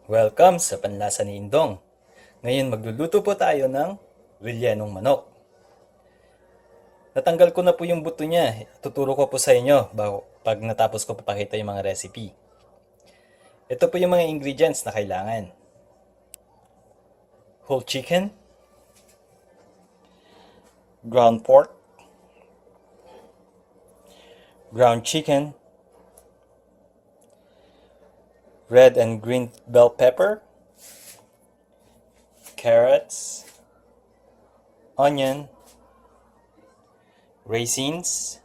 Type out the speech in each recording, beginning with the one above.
Welcome sa Panlasa ni Indong. Ngayon magluluto po tayo ng rellenong manok. Natanggal ko na po yung buto niya. Tuturo ko po sa inyo pag natapos ko papakita yung mga recipe. Ito po yung mga ingredients na kailangan. Whole chicken, ground pork, ground chicken, red and green bell pepper, carrots, onion, raisins,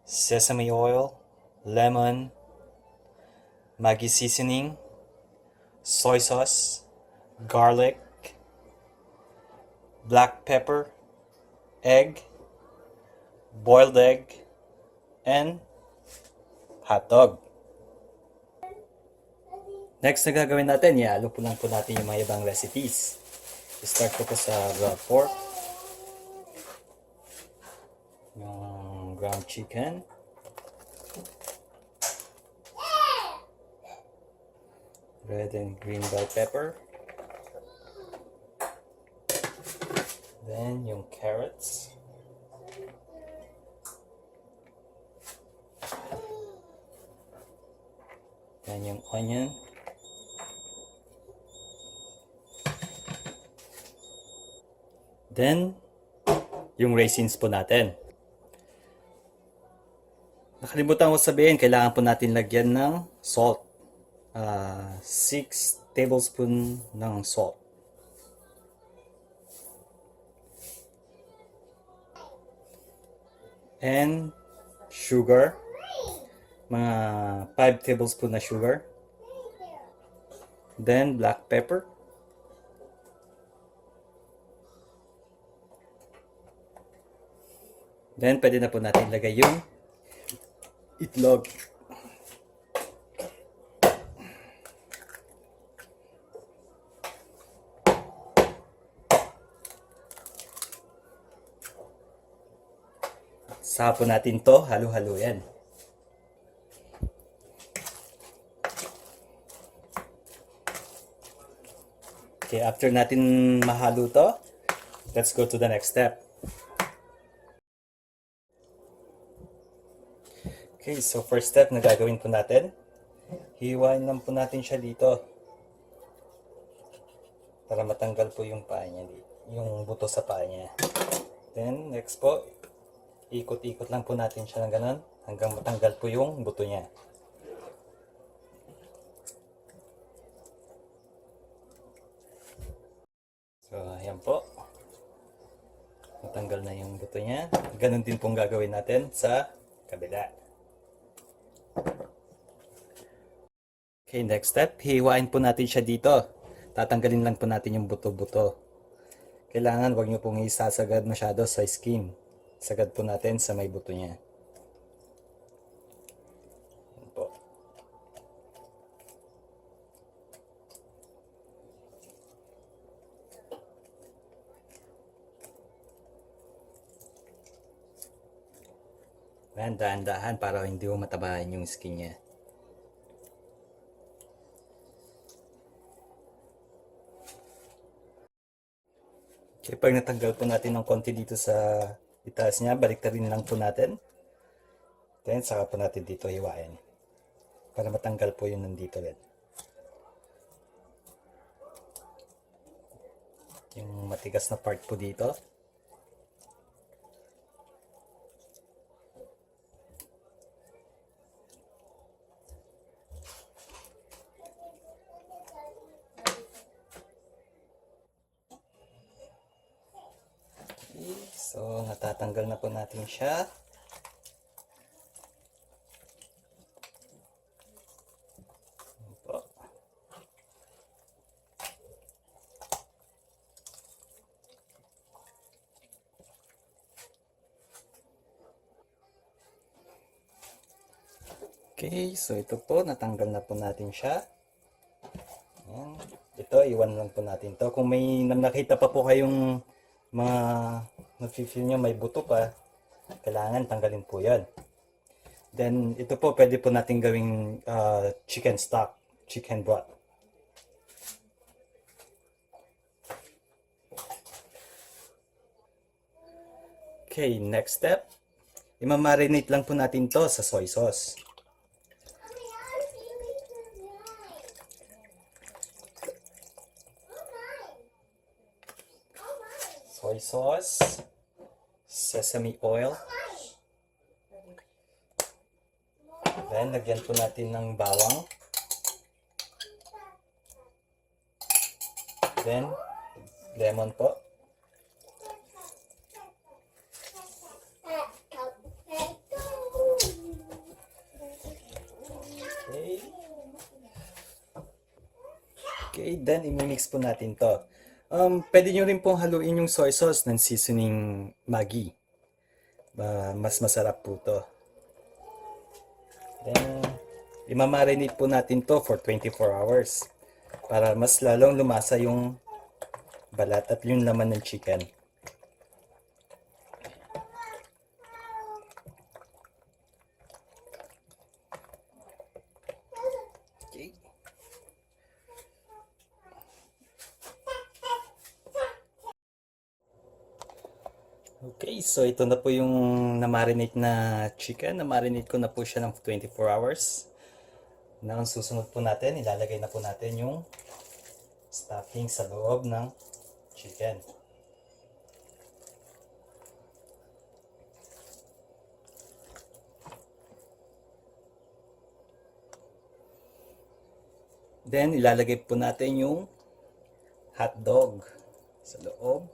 sesame oil, lemon, Maggi seasoning, soy sauce, garlic, black pepper, egg, boiled egg, and hot dog. Next na gagawin natin, ihalo po lang po natin yung mga ibang recipes. Start ko po sa ground pork, yung ground chicken, red and green bell pepper, then yung carrots, then yung onion, then yung raisins po natin. Nakalimutan ko sabihin, kailangan po natin lagyan ng salt. 6 tablespoon ng salt. And sugar. Mga 5 tablespoon na sugar. Then black pepper. Then pwede na po natin lagay yung itlog. Saka po natin to halo-halo yan. Okay, after natin mahalo to, let's go to the next step. Okay, so first step na gagawin po natin, hiwain lang po natin siya dito para matanggal po yung paa niya, yung buto sa paa niya. Then next po, ikot-ikot lang po natin siya ng ganun hanggang matanggal po yung buto niya. So ayan po, matanggal na yung buto niya. Ganun din pong gagawin natin sa kabila. Okay, next step, hiwain po natin siya dito. Tatanggalin lang po natin yung buto-buto. Kailangan wag nyo pong isasagad masyado sa skin. Sagad po natin sa may buto niya. Yan po. Dahan-dahan para hindi mo matabahan yung skin niya. Okay, pag natanggal po natin ng konti dito sa itaas niya, baliktarin lang po natin. Then, saka po natin dito hiwain. Para matanggal po yung nandito rin. Yung matigas na part po dito. So, natatanggal na po natin siya. Okay, so ito po, natanggal na po natin siya. Ayan. Ito, iwan lang po natin to. Kung may nakita pa po kayong mga nafe-feel nyo may buto pa, kailangan tanggalin po yan. Then, ito po, pwede po natin gawing chicken stock, chicken broth. Okay, next step. Imamarinate lang po natin to sa soy sauce. Soy sauce, sesame oil. Then, lagyan po natin ng bawang. Then, lemon po. Okay. Okay, then imimix po natin to. Pwede nyo rin pong haluin yung soy sauce ng seasoning Maggi. Mas masarap po to. Then, imamarinate po natin to for 24 hours para mas lalong lumasa yung balat at yung laman ng chicken. Okay. Okay, so ito na po yung na-marinate na chicken. Na-marinate ko na po siya ng 24 hours. Na ang susunod po natin, ilalagay na po natin yung stuffing sa loob ng chicken. Then, ilalagay po natin yung hotdog sa loob.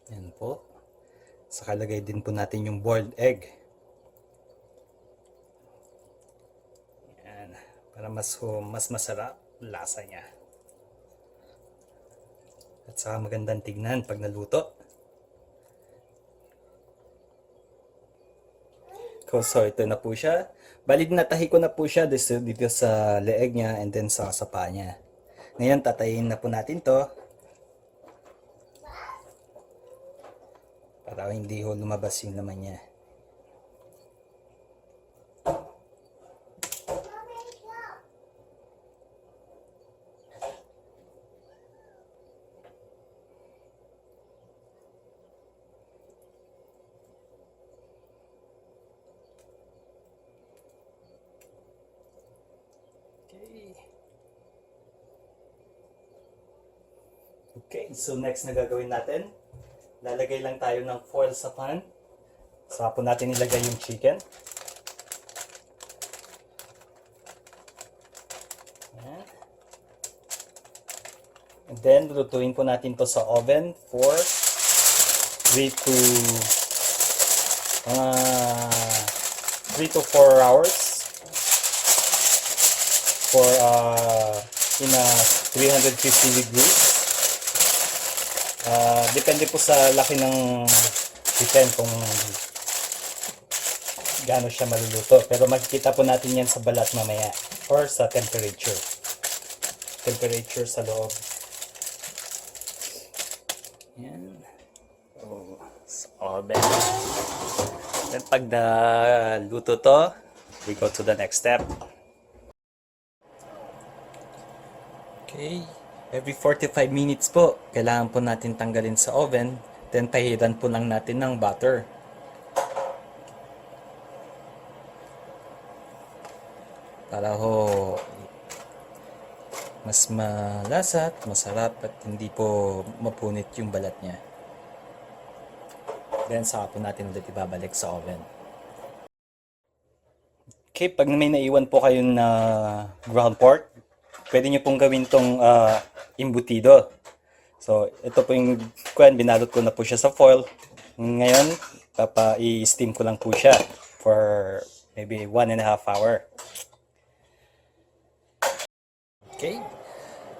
Yan po. Saka lagay din po natin yung boiled egg. Yan. Para mas masarap lasa niya. At saka magandang tignan pag naluto. So ito na po siya. Bali natahi ko na po siya dito sa leeg niya and then sa paa niya. Ngayon tatayin na po natin to. Para hindi ho lumabas yung laman niya. Okay, so next na gagawin natin, lalagay lang tayo ng foil sa pan. Saka po natin ilagay yung chicken. Ayan. And then, lutuin po natin to sa oven for 3 to 4 hours for in a 350 degrees. Depende po sa laki ng chicken kung gaano siya maluluto. Pero makikita po natin yan sa balat mamaya or sa temperature. Temperature sa loob. Yan. Oh, sa oven. Then pag naluto to, we go to the next step. Okay. Every 45 minutes po, kailangan po natin tanggalin sa oven. Then, tahiran po lang natin ng butter. Para ho, mas malasa at masarap at hindi po mapunit yung balat niya. Then, saka po natin ulit ibabalik sa oven. Okay, pag may naiwan po kayong ground pork, pwede nyo pong gawin tong embutido. So, ito po yung binalot ko na po siya sa foil. Ngayon, i-steam ko lang po siya for maybe 1.5 hour. Okay.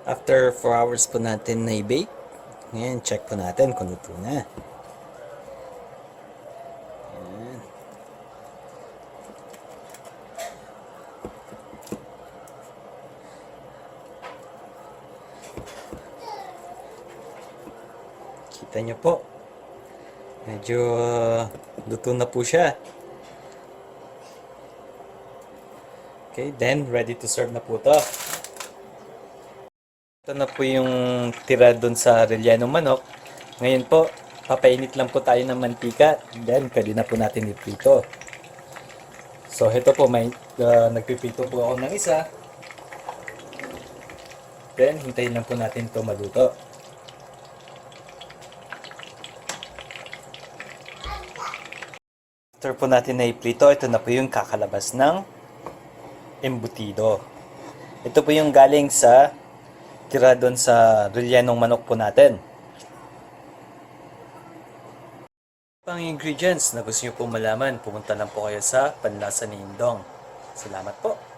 After 4 hours po natin na i-bake. Ngayon, check po natin kung luto na. Kita nyo po, medyo luto na po siya. Okay, then ready to serve na po to. Ito na po yung tira doon sa rellenong manok. Ngayon po, papainit lang po tayo ng mantika. Then, pwede na po natin iprito. So, ito po, nagpipito po ako ng isa. Then, hintayin lang po natin ito maluto. After po natin na iprito, ito na po yung kakalabas ng embutido. Ito po yung galing sa tira doon sa rellenong manok po natin. Pang ingredients na gusto nyo po malaman, pumunta lang po kayo sa Panlasa ni Indong. Salamat po!